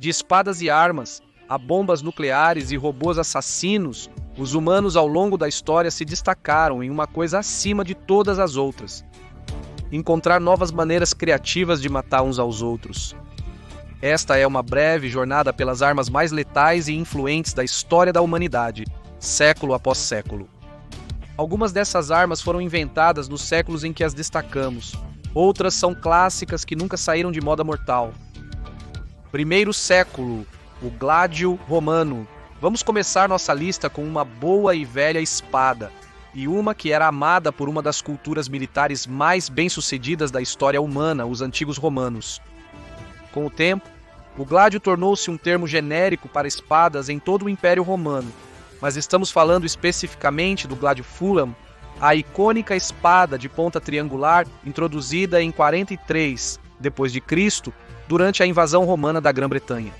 De espadas e armas, a bombas nucleares e robôs assassinos, os humanos ao longo da história se destacaram em uma coisa acima de todas as outras: encontrar novas maneiras criativas de matar uns aos outros. Esta é uma breve jornada pelas armas mais letais e influentes da história da humanidade, século após século. Algumas dessas armas foram inventadas nos séculos em que as destacamos. Outras são clássicas que nunca saíram de moda mortal. Primeiro século, o Gládio Romano. Vamos começar nossa lista com uma boa e velha espada, e uma que era amada por uma das culturas militares mais bem-sucedidas da história humana, os antigos romanos. Com o tempo, o gládio tornou-se um termo genérico para espadas em todo o Império Romano, mas estamos falando especificamente do gládio Fulham, a icônica espada de ponta triangular introduzida em 43 d.C., durante a invasão romana da Grã-Bretanha.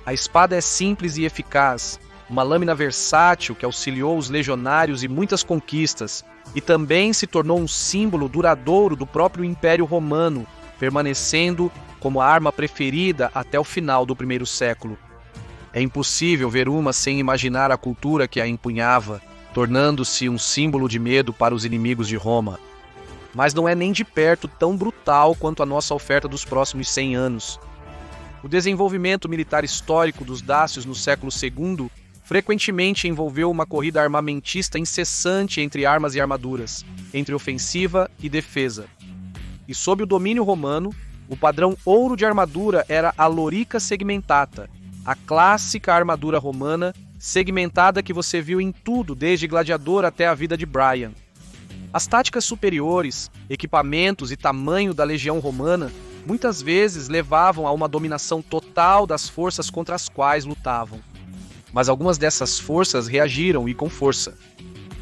A espada é simples e eficaz, uma lâmina versátil que auxiliou os legionários e muitas conquistas, e também se tornou um símbolo duradouro do próprio Império Romano, permanecendo como a arma preferida até o final do primeiro século. É impossível ver uma sem imaginar a cultura que a empunhava, tornando-se um símbolo de medo para os inimigos de Roma. Mas não é nem de perto tão brutal quanto a nossa oferta dos próximos 100 anos. O desenvolvimento militar histórico dos dácios no século II frequentemente envolveu uma corrida armamentista incessante entre armas e armaduras, entre ofensiva e defesa. E sob o domínio romano, o padrão ouro de armadura era a lorica segmentata, a clássica armadura romana segmentada que você viu em tudo, desde gladiador até a vida de Brian. As táticas superiores, equipamentos e tamanho da legião romana muitas vezes levavam a uma dominação total das forças contra as quais lutavam. Mas algumas dessas forças reagiram e com força.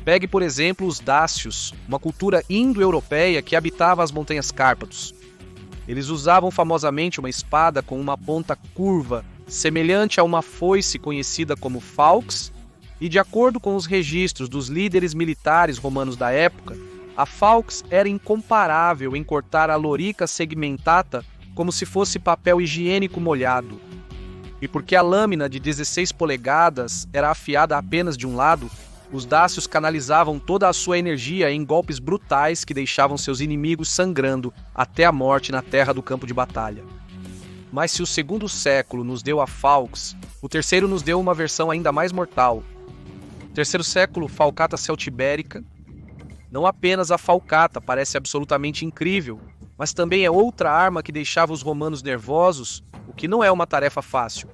Pegue, por exemplo, os dácios, uma cultura indo-europeia que habitava as montanhas Cárpatos. Eles usavam famosamente uma espada com uma ponta curva, semelhante a uma foice conhecida como falx, e de acordo com os registros dos líderes militares romanos da época, a falx era incomparável em cortar a lorica segmentata como se fosse papel higiênico molhado. E porque a lâmina de 16 polegadas era afiada apenas de um lado, os dácios canalizavam toda a sua energia em golpes brutais que deixavam seus inimigos sangrando até a morte na terra do campo de batalha. Mas se o segundo século nos deu a falx, o terceiro nos deu uma versão ainda mais mortal. Terceiro século, falcata celtibérica. Não apenas a falcata parece absolutamente incrível, mas também é outra arma que deixava os romanos nervosos, o que não é uma tarefa fácil.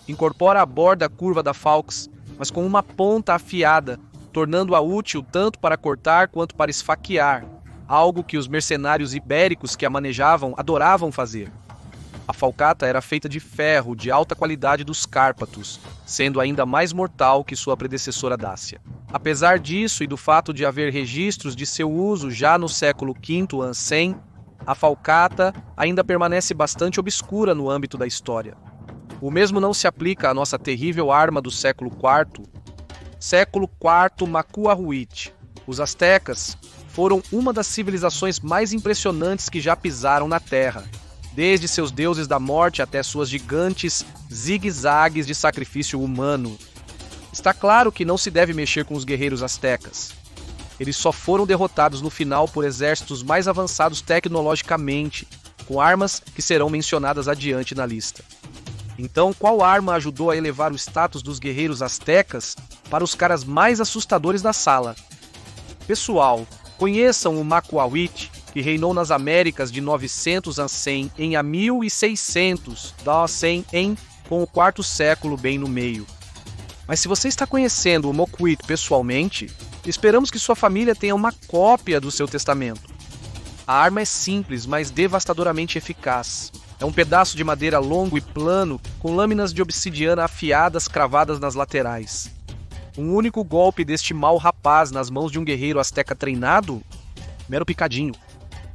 Incorpora a borda curva da falx, mas com uma ponta afiada, tornando-a útil tanto para cortar quanto para esfaquear, algo que os mercenários ibéricos que a manejavam adoravam fazer. A falcata era feita de ferro de alta qualidade dos Cárpatos, sendo ainda mais mortal que sua predecessora Dácia. Apesar disso e do fato de haver registros de seu uso já no século V a.C., a falcata ainda permanece bastante obscura no âmbito da história. O mesmo não se aplica à nossa terrível arma do século IV. Século IV Macuahuit. Os astecas foram uma das civilizações mais impressionantes que já pisaram na Terra, desde seus deuses da morte até suas gigantes zigue-zagues de sacrifício humano. Está claro que não se deve mexer com os guerreiros astecas. Eles só foram derrotados no final por exércitos mais avançados tecnologicamente, com armas que serão mencionadas adiante na lista. Então, qual arma ajudou a elevar o status dos guerreiros astecas para os caras mais assustadores da sala? Pessoal, conheçam o Macuahuit, que reinou nas Américas de 900 a 100 em a 1600 da 100 em com o quarto século bem no meio. Mas se você está conhecendo o Mocuit pessoalmente, esperamos que sua família tenha uma cópia do seu testamento. A arma é simples, mas devastadoramente eficaz. É um pedaço de madeira longo e plano, com lâminas de obsidiana afiadas cravadas nas laterais. Um único golpe deste mau rapaz nas mãos de um guerreiro asteca treinado? Mero picadinho.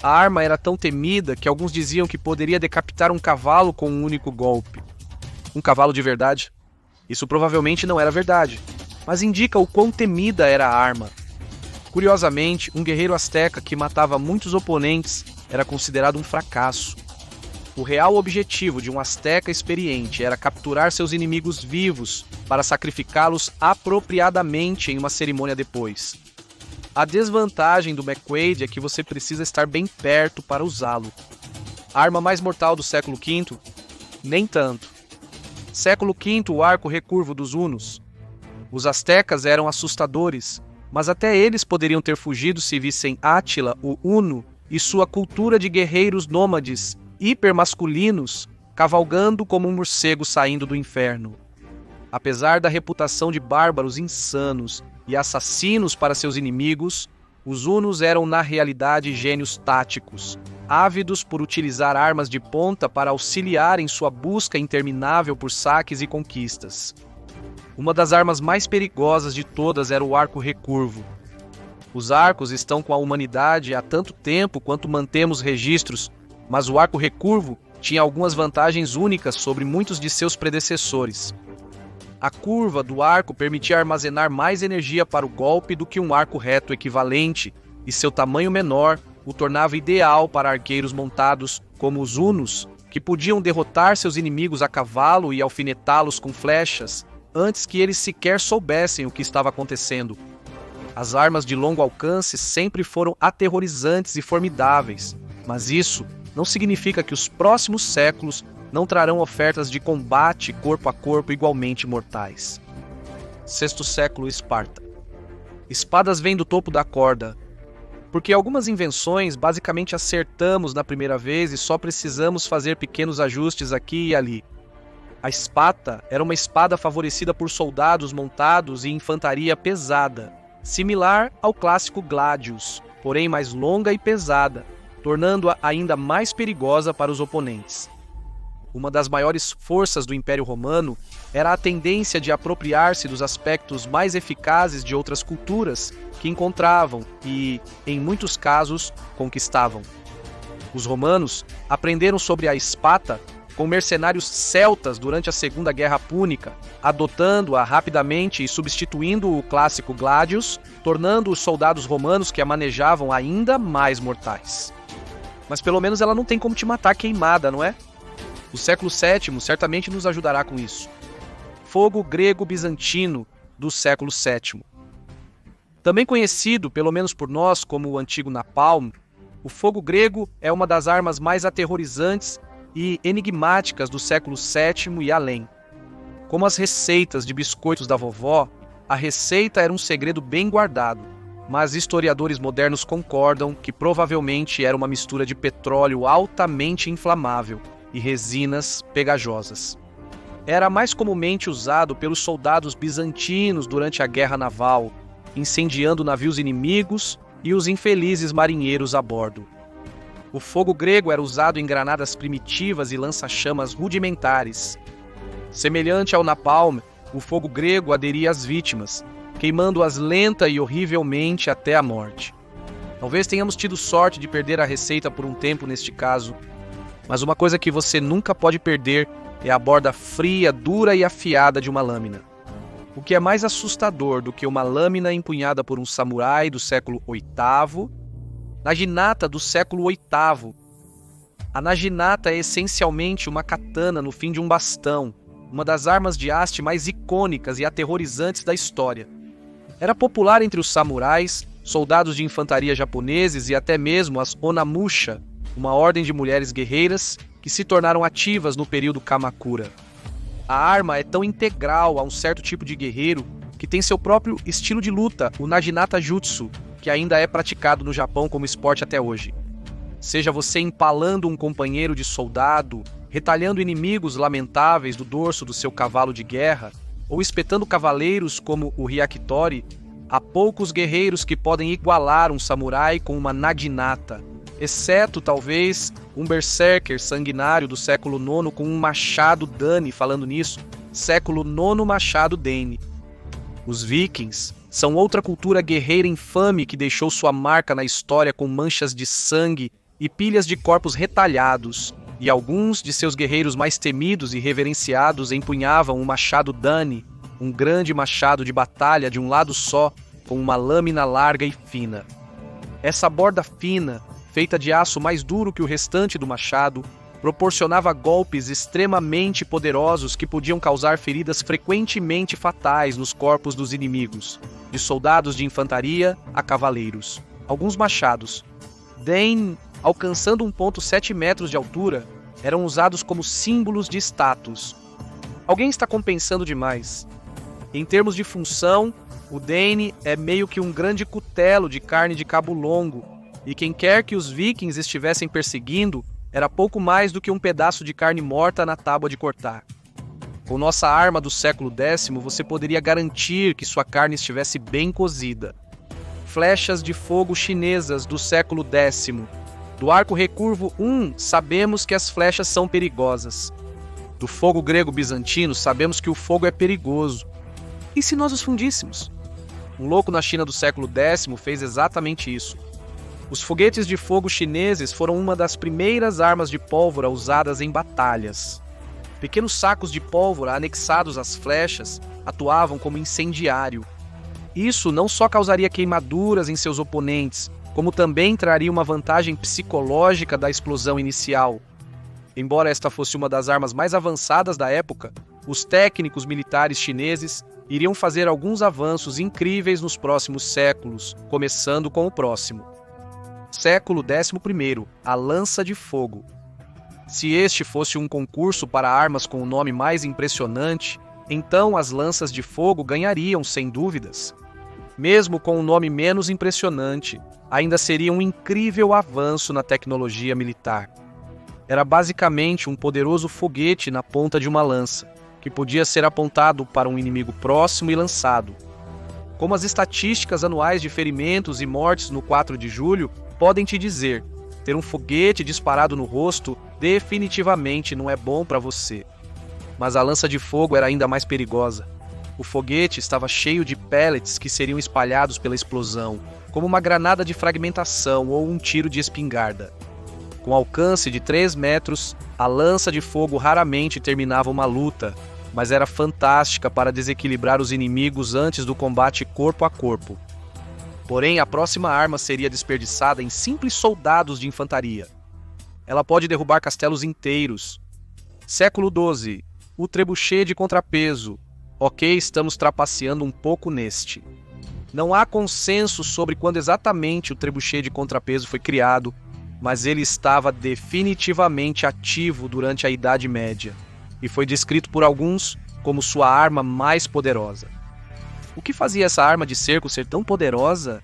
A arma era tão temida que alguns diziam que poderia decapitar um cavalo com um único golpe. Um cavalo de verdade? Isso provavelmente não era verdade, mas indica o quão temida era a arma. Curiosamente, um guerreiro asteca que matava muitos oponentes era considerado um fracasso. O real objetivo de um asteca experiente era capturar seus inimigos vivos para sacrificá-los apropriadamente em uma cerimônia depois. A desvantagem do McQuaid é que você precisa estar bem perto para usá-lo. A arma mais mortal do século V? Nem tanto. Século V, o arco recurvo dos Hunos. Os astecas eram assustadores, mas até eles poderiam ter fugido se vissem Átila, o Huno, e sua cultura de guerreiros nômades, hipermasculinos, cavalgando como um morcego saindo do inferno. Apesar da reputação de bárbaros insanos e assassinos para seus inimigos, os Hunos eram na realidade gênios táticos, ávidos por utilizar armas de ponta para auxiliar em sua busca interminável por saques e conquistas. Uma das armas mais perigosas de todas era o arco recurvo. Os arcos estão com a humanidade há tanto tempo quanto mantemos registros, mas o arco recurvo tinha algumas vantagens únicas sobre muitos de seus predecessores. A curva do arco permitia armazenar mais energia para o golpe do que um arco reto equivalente, e seu tamanho menor o tornava ideal para arqueiros montados como os Hunos, que podiam derrotar seus inimigos a cavalo e alfinetá-los com flechas, antes que eles sequer soubessem o que estava acontecendo. As armas de longo alcance sempre foram aterrorizantes e formidáveis, mas isso não significa que os próximos séculos não trarão ofertas de combate corpo a corpo igualmente mortais. Sexto século, Esparta. Espadas vêm do topo da corda, porque algumas invenções basicamente acertamos na primeira vez e só precisamos fazer pequenos ajustes aqui e ali. A espata era uma espada favorecida por soldados montados e infantaria pesada, similar ao clássico gladius, porém mais longa e pesada, tornando-a ainda mais perigosa para os oponentes. Uma das maiores forças do Império Romano era a tendência de apropriar-se dos aspectos mais eficazes de outras culturas que encontravam e, em muitos casos, conquistavam. Os romanos aprenderam sobre a espata com mercenários celtas durante a Segunda Guerra Púnica, adotando-a rapidamente e substituindo o clássico gladius, tornando os soldados romanos que a manejavam ainda mais mortais. Mas pelo menos ela não tem como te matar queimada, não é? O século VII certamente nos ajudará com isso. Fogo grego-bizantino do século VII. Também conhecido, pelo menos por nós, como o antigo napalm, o fogo grego é uma das armas mais aterrorizantes e enigmáticas do século VII e além. Como as receitas de biscoitos da vovó, a receita era um segredo bem guardado, mas historiadores modernos concordam que provavelmente era uma mistura de petróleo altamente inflamável e resinas pegajosas. Era mais comumente usado pelos soldados bizantinos durante a guerra naval, incendiando navios inimigos e os infelizes marinheiros a bordo. O fogo grego era usado em granadas primitivas e lança-chamas rudimentares. Semelhante ao napalm, o fogo grego aderia às vítimas, queimando-as lenta e horrivelmente até a morte. Talvez tenhamos tido sorte de perder a receita por um tempo neste caso, mas uma coisa que você nunca pode perder é a borda fria, dura e afiada de uma lâmina. O que é mais assustador do que uma lâmina empunhada por um samurai do século VIII, naginata do século VIII. A naginata é essencialmente uma katana no fim de um bastão, uma das armas de haste mais icônicas e aterrorizantes da história. Era popular entre os samurais, soldados de infantaria japoneses e até mesmo as onamusha, uma ordem de mulheres guerreiras que se tornaram ativas no período Kamakura. A arma é tão integral a um certo tipo de guerreiro que tem seu próprio estilo de luta, o Naginata Jutsu, que ainda é praticado no Japão como esporte até hoje. Seja você empalando um companheiro de soldado, retalhando inimigos lamentáveis do dorso do seu cavalo de guerra, ou espetando cavaleiros como o Hyakitori, há poucos guerreiros que podem igualar um samurai com uma naginata, exceto, talvez, um berserker sanguinário do século IX com um machado Dane, falando nisso, século IX machado Dane. Os vikings são outra cultura guerreira infame que deixou sua marca na história com manchas de sangue e pilhas de corpos retalhados, e alguns de seus guerreiros mais temidos e reverenciados empunhavam um machado Dane, um grande machado de batalha de um lado só, com uma lâmina larga e fina. Essa borda fina, feita de aço mais duro que o restante do machado, proporcionava golpes extremamente poderosos que podiam causar feridas frequentemente fatais nos corpos dos inimigos, de soldados de infantaria a cavaleiros. Alguns machados, alcançando 1,7 metros de altura, eram usados como símbolos de status. Alguém está compensando demais. Em termos de função, o Dane é meio que um grande cutelo de carne de cabo longo, e quem quer que os vikings estivessem perseguindo era pouco mais do que um pedaço de carne morta na tábua de cortar. Com nossa arma do século X, você poderia garantir que sua carne estivesse bem cozida. Flechas de fogo chinesas do século X. Do arco recurvo I, sabemos que as flechas são perigosas. Do fogo grego bizantino, sabemos que o fogo é perigoso. E se nós os fundíssemos? Um louco na China do século X fez exatamente isso. Os foguetes de fogo chineses foram uma das primeiras armas de pólvora usadas em batalhas. Pequenos sacos de pólvora anexados às flechas atuavam como incendiário. Isso não só causaria queimaduras em seus oponentes, como também traria uma vantagem psicológica da explosão inicial. Embora esta fosse uma das armas mais avançadas da época, os técnicos militares chineses iriam fazer alguns avanços incríveis nos próximos séculos, começando com o próximo. Século XI, a lança de fogo. Se este fosse um concurso para armas com o nome mais impressionante, então as lanças de fogo ganhariam sem dúvidas. Mesmo com um nome menos impressionante, ainda seria um incrível avanço na tecnologia militar. Era basicamente um poderoso foguete na ponta de uma lança, que podia ser apontado para um inimigo próximo e lançado. Como as estatísticas anuais de ferimentos e mortes no 4 de julho podem te dizer, ter um foguete disparado no rosto definitivamente não é bom para você. Mas a lança de fogo era ainda mais perigosa. O foguete estava cheio de pellets que seriam espalhados pela explosão, como uma granada de fragmentação ou um tiro de espingarda. Com alcance de 3 metros, a lança de fogo raramente terminava uma luta, mas era fantástica para desequilibrar os inimigos antes do combate corpo a corpo. Porém, a próxima arma seria desperdiçada em simples soldados de infantaria. Ela pode derrubar castelos inteiros. Século XII, o trebuchet de contrapeso. Ok, estamos trapaceando um pouco neste. Não há consenso sobre quando exatamente o trebuchet de contrapeso foi criado, mas ele estava definitivamente ativo durante a Idade Média, e foi descrito por alguns como sua arma mais poderosa. O que fazia essa arma de cerco ser tão poderosa?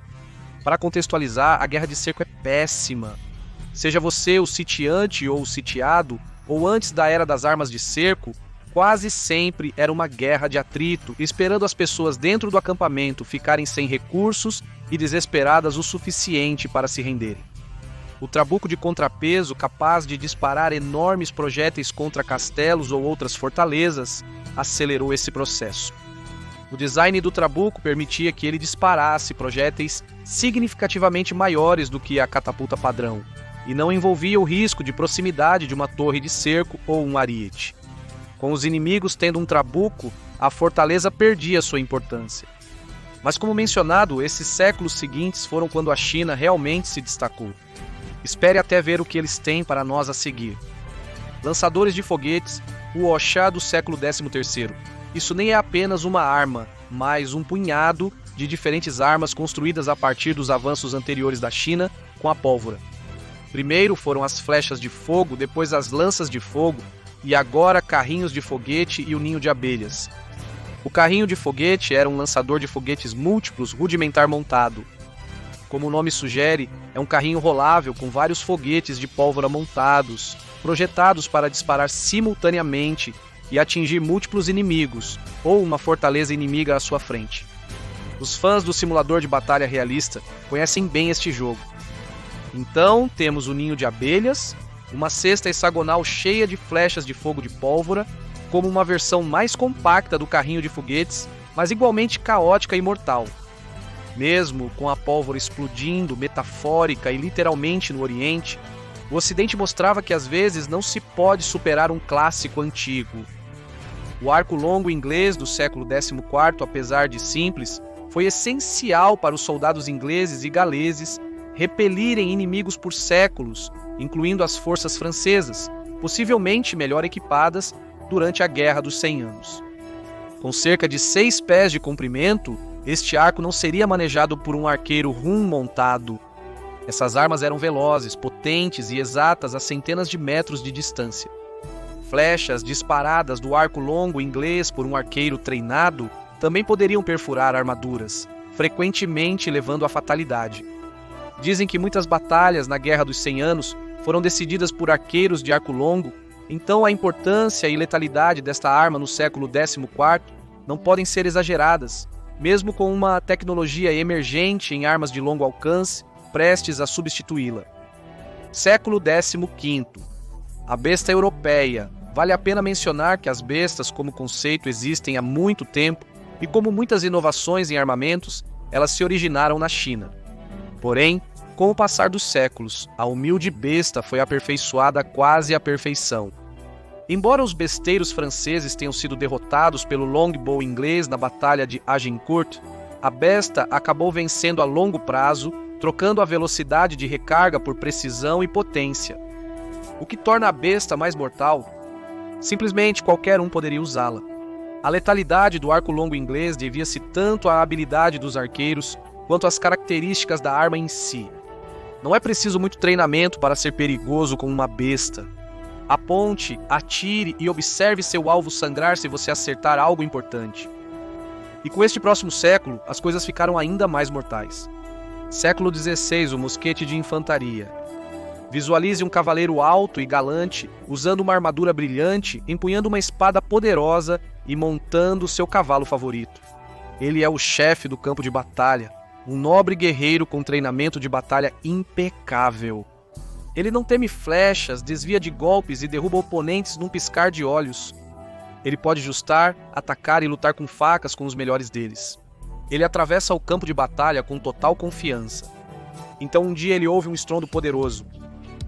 Para contextualizar, a guerra de cerco é péssima. Seja você o sitiante ou o sitiado, ou antes da era das armas de cerco, quase sempre era uma guerra de atrito, esperando as pessoas dentro do acampamento ficarem sem recursos e desesperadas o suficiente para se renderem. O trabuco de contrapeso, capaz de disparar enormes projéteis contra castelos ou outras fortalezas, acelerou esse processo. O design do trabuco permitia que ele disparasse projéteis significativamente maiores do que a catapulta padrão, e não envolvia o risco de proximidade de uma torre de cerco ou um ariete. Com os inimigos tendo um trabuco, a fortaleza perdia sua importância. Mas como mencionado, esses séculos seguintes foram quando a China realmente se destacou. Espere até ver o que eles têm para nós a seguir. Lançadores de foguetes, o Oxá do século XIII. Isso nem é apenas uma arma, mas um punhado de diferentes armas construídas a partir dos avanços anteriores da China com a pólvora. Primeiro foram as flechas de fogo, depois as lanças de fogo e agora carrinhos de foguete e o ninho de abelhas. O carrinho de foguete era um lançador de foguetes múltiplos rudimentar montado. Como o nome sugere, é um carrinho rolável com vários foguetes de pólvora montados, projetados para disparar simultaneamente e atingir múltiplos inimigos, ou uma fortaleza inimiga à sua frente. Os fãs do simulador de batalha realista conhecem bem este jogo. Então, temos o ninho de abelhas, uma cesta hexagonal cheia de flechas de fogo de pólvora, como uma versão mais compacta do carrinho de foguetes, mas igualmente caótica e mortal. Mesmo com a pólvora explodindo metafórica e literalmente no Oriente, o Ocidente mostrava que às vezes não se pode superar um clássico antigo. O arco longo inglês do século XIV, apesar de simples, foi essencial para os soldados ingleses e galeses repelirem inimigos por séculos, incluindo as forças francesas, possivelmente melhor equipadas durante a Guerra dos 100 Anos. Com cerca de 6 pés de comprimento, este arco não seria manejado por um arqueiro montado. Essas armas eram velozes, potentes e exatas a centenas de metros de distância. Flechas disparadas do arco longo inglês por um arqueiro treinado também poderiam perfurar armaduras, frequentemente levando à fatalidade. Dizem que muitas batalhas na Guerra dos 100 Anos foram decididas por arqueiros de arco longo, então a importância e letalidade desta arma no século XIV não podem ser exageradas, mesmo com uma tecnologia emergente em armas de longo alcance prestes a substituí-la. Século XV. A besta europeia. Vale a pena mencionar que as bestas como conceito existem há muito tempo e como muitas inovações em armamentos, elas se originaram na China. Porém, com o passar dos séculos, a humilde besta foi aperfeiçoada quase à perfeição. Embora os besteiros franceses tenham sido derrotados pelo longbow inglês na Batalha de Agincourt, a besta acabou vencendo a longo prazo, trocando a velocidade de recarga por precisão e potência. O que torna a besta mais mortal? Simplesmente qualquer um poderia usá-la. A letalidade do arco longo inglês devia-se tanto à habilidade dos arqueiros quanto às características da arma em si. Não é preciso muito treinamento para ser perigoso com uma besta. Aponte, atire e observe seu alvo sangrar se você acertar algo importante. E com este próximo século, as coisas ficaram ainda mais mortais. Século XVI, o mosquete de infantaria. Visualize um cavaleiro alto e galante, usando uma armadura brilhante, empunhando uma espada poderosa e montando seu cavalo favorito. Ele é o chefe do campo de batalha, um nobre guerreiro com treinamento de batalha impecável. Ele não teme flechas, desvia de golpes e derruba oponentes num piscar de olhos. Ele pode justar, atacar e lutar com facas com os melhores deles. Ele atravessa o campo de batalha com total confiança. Então um dia ele ouve um estrondo poderoso.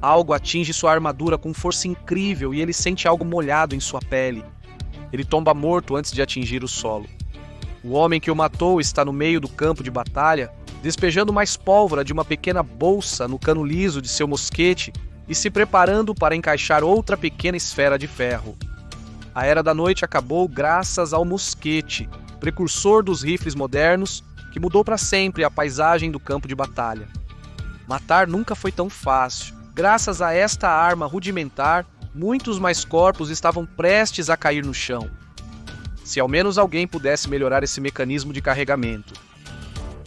Algo atinge sua armadura com força incrível e ele sente algo molhado em sua pele. Ele tomba morto antes de atingir o solo. O homem que o matou está no meio do campo de batalha, despejando mais pólvora de uma pequena bolsa no cano liso de seu mosquete e se preparando para encaixar outra pequena esfera de ferro. A Era da Noite acabou graças ao mosquete, precursor dos rifles modernos, que mudou para sempre a paisagem do campo de batalha. Matar nunca foi tão fácil. Graças a esta arma rudimentar, muitos mais corpos estavam prestes a cair no chão. Se ao menos alguém pudesse melhorar esse mecanismo de carregamento.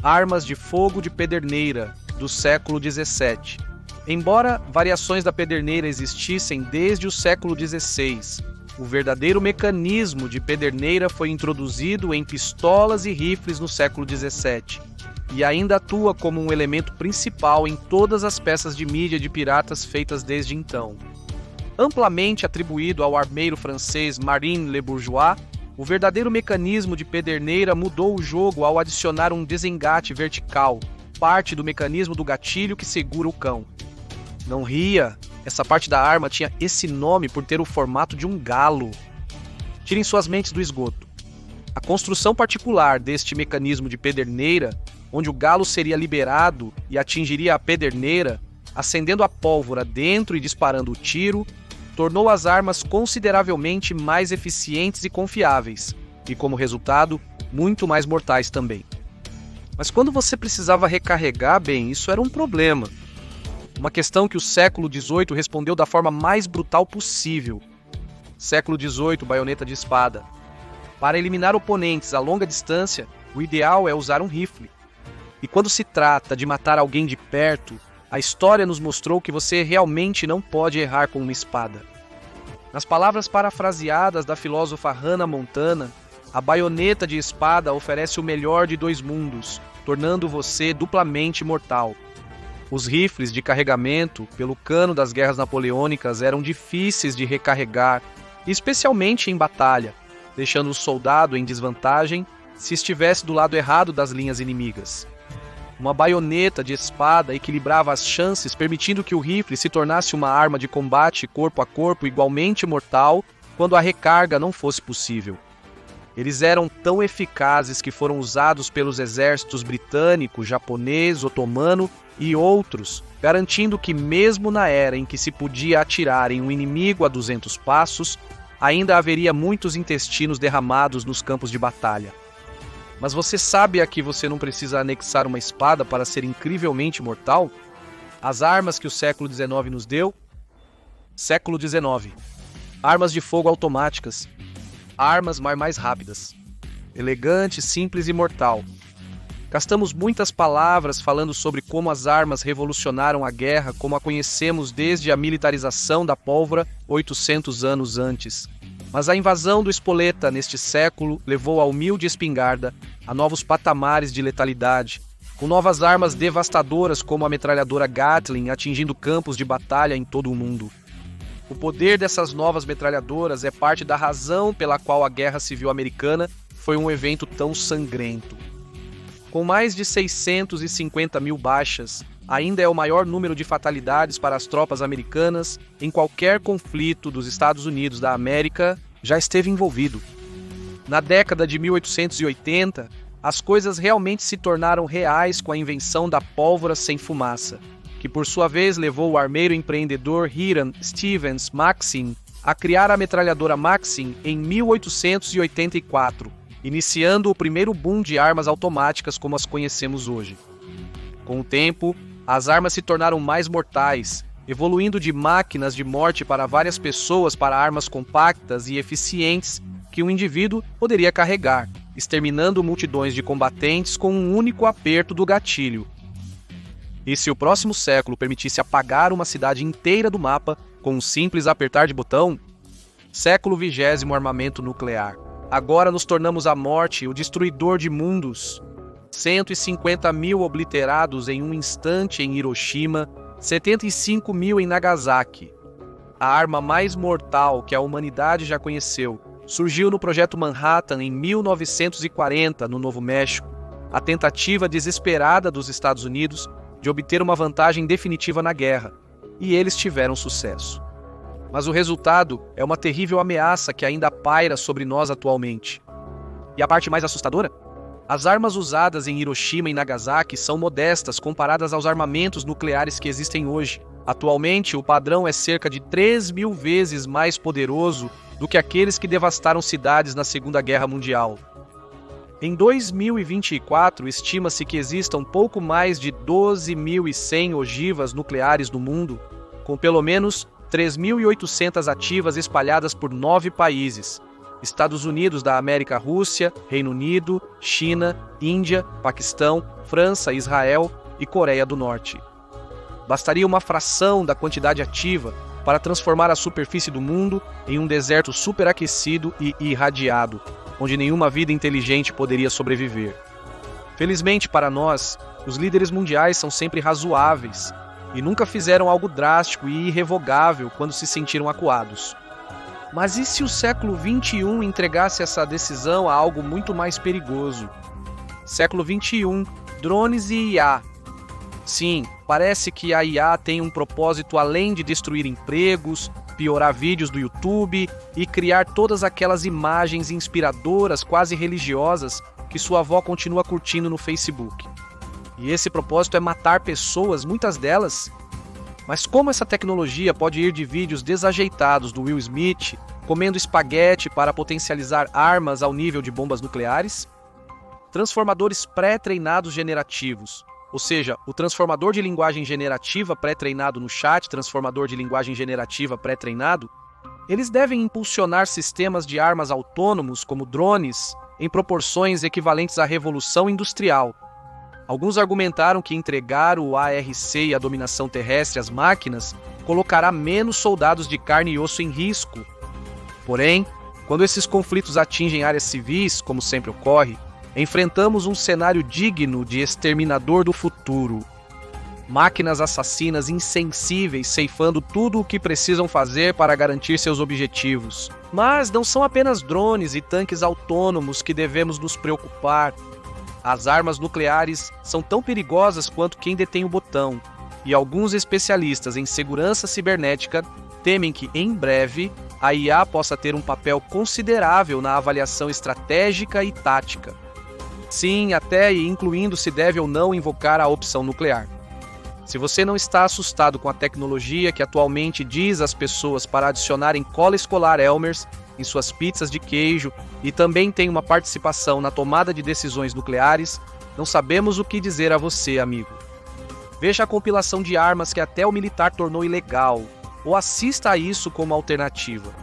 Armas de fogo de pederneira, do século XVII. Embora variações da pederneira existissem desde o século XVI, o verdadeiro mecanismo de pederneira foi introduzido em pistolas e rifles no século XVII. E ainda atua como um elemento principal em todas as peças de mídia de piratas feitas desde então. Amplamente atribuído ao armeiro francês Marine Le Bourgeois, o verdadeiro mecanismo de pederneira mudou o jogo ao adicionar um desengate vertical, parte do mecanismo do gatilho que segura o cão. Não ria, essa parte da arma tinha esse nome por ter o formato de um galo. Tirem suas mentes do esgoto. A construção particular deste mecanismo de pederneira, onde o galo seria liberado e atingiria a pederneira, acendendo a pólvora dentro e disparando o tiro, tornou as armas consideravelmente mais eficientes e confiáveis, e como resultado, muito mais mortais também. Mas quando você precisava recarregar, bem, isso era um problema. Uma questão que o século XVIII respondeu da forma mais brutal possível. Século XVIII, baioneta de espada. Para eliminar oponentes a longa distância, o ideal é usar um rifle. E quando se trata de matar alguém de perto, a história nos mostrou que você realmente não pode errar com uma espada. Nas palavras parafraseadas da filósofa Hannah Montana, a baioneta de espada oferece o melhor de dois mundos, tornando você duplamente mortal. Os rifles de carregamento, pelo cano das guerras napoleônicas, eram difíceis de recarregar, especialmente em batalha, deixando o soldado em desvantagem se estivesse do lado errado das linhas inimigas. Uma baioneta de espada equilibrava as chances, permitindo que o rifle se tornasse uma arma de combate corpo a corpo igualmente mortal quando a recarga não fosse possível. Eles eram tão eficazes que foram usados pelos exércitos britânico, japonês, otomano e outros, garantindo que mesmo na era em que se podia atirar em um inimigo a 200 passos, ainda haveria muitos intestinos derramados nos campos de batalha. Mas você sabe a que você não precisa anexar uma espada para ser incrivelmente mortal? As armas que o século XIX nos deu? Século XIX. Armas de fogo automáticas. Armas mais rápidas. Elegante, simples e mortal. Gastamos muitas palavras falando sobre como as armas revolucionaram a guerra como a conhecemos desde a militarização da pólvora 800 anos antes. Mas a invasão do espoleta neste século levou a humilde espingarda a novos patamares de letalidade, com novas armas devastadoras como a metralhadora Gatling atingindo campos de batalha em todo o mundo. O poder dessas novas metralhadoras é parte da razão pela qual a Guerra Civil Americana foi um evento tão sangrento. Com mais de 650 mil baixas, ainda é o maior número de fatalidades para as tropas americanas em qualquer conflito dos Estados Unidos da América já esteve envolvido. Na década de 1880, as coisas realmente se tornaram reais com a invenção da pólvora sem fumaça, que por sua vez levou o armeiro empreendedor Hiram Stevens Maxim a criar a metralhadora Maxim em 1884, iniciando o primeiro boom de armas automáticas como as conhecemos hoje. Com o tempo, as armas se tornaram mais mortais, evoluindo de máquinas de morte para várias pessoas para armas compactas e eficientes que um indivíduo poderia carregar, exterminando multidões de combatentes com um único aperto do gatilho. E se o próximo século permitisse apagar uma cidade inteira do mapa com um simples apertar de botão? Século XX, armamento nuclear. Agora nos tornamos a morte, o destruidor de mundos. 150 mil obliterados em um instante em Hiroshima, 75 mil em Nagasaki. A arma mais mortal que a humanidade já conheceu surgiu no Projeto Manhattan em 1940, no Novo México, a tentativa desesperada dos Estados Unidos de obter uma vantagem definitiva na guerra, e eles tiveram sucesso. Mas o resultado é uma terrível ameaça que ainda paira sobre nós atualmente. E a parte mais assustadora? As armas usadas em Hiroshima e Nagasaki são modestas comparadas aos armamentos nucleares que existem hoje. Atualmente, o padrão é cerca de 3.000 vezes mais poderoso do que aqueles que devastaram cidades na Segunda Guerra Mundial. Em 2024, estima-se que existam pouco mais de 12.100 ogivas nucleares no mundo, com pelo menos 3.800 ativas espalhadas por 9 países: Estados Unidos da América, Rússia, Reino Unido, China, Índia, Paquistão, França, Israel e Coreia do Norte. Bastaria uma fração da quantidade ativa para transformar a superfície do mundo em um deserto superaquecido e irradiado, onde nenhuma vida inteligente poderia sobreviver. Felizmente para nós, os líderes mundiais são sempre razoáveis e nunca fizeram algo drástico e irrevogável quando se sentiram acuados. Mas e se o século XXI entregasse essa decisão a algo muito mais perigoso? Século XXI, drones e IA. Sim, parece que a IA tem um propósito além de destruir empregos, piorar vídeos do YouTube e criar todas aquelas imagens inspiradoras, quase religiosas, que sua avó continua curtindo no Facebook. E esse propósito é matar pessoas, muitas delas. Mas como essa tecnologia pode ir de vídeos desajeitados do Will Smith, comendo espaguete para potencializar armas ao nível de bombas nucleares? Transformadores pré-treinados generativos, ou seja, o transformador de linguagem generativa pré-treinado no chat, transformador de linguagem generativa pré-treinado, eles devem impulsionar sistemas de armas autônomos, como drones, em proporções equivalentes à revolução industrial. Alguns argumentaram que entregar o ARC e a dominação terrestre às máquinas colocará menos soldados de carne e osso em risco. Porém, quando esses conflitos atingem áreas civis, como sempre ocorre, enfrentamos um cenário digno de exterminador do futuro. Máquinas assassinas insensíveis ceifando tudo o que precisam fazer para garantir seus objetivos. Mas não são apenas drones e tanques autônomos que devemos nos preocupar. As armas nucleares são tão perigosas quanto quem detém o botão, e alguns especialistas em segurança cibernética temem que, em breve, a IA possa ter um papel considerável na avaliação estratégica e tática. Sim, até e incluindo se deve ou não invocar a opção nuclear. Se você não está assustado com a tecnologia que atualmente diz às pessoas para adicionarem cola escolar Elmer's em suas pizzas de queijo e também tem uma participação na tomada de decisões nucleares, não sabemos o que dizer a você, amigo. Veja a compilação de armas que até o militar tornou ilegal, ou assista a isso como alternativa.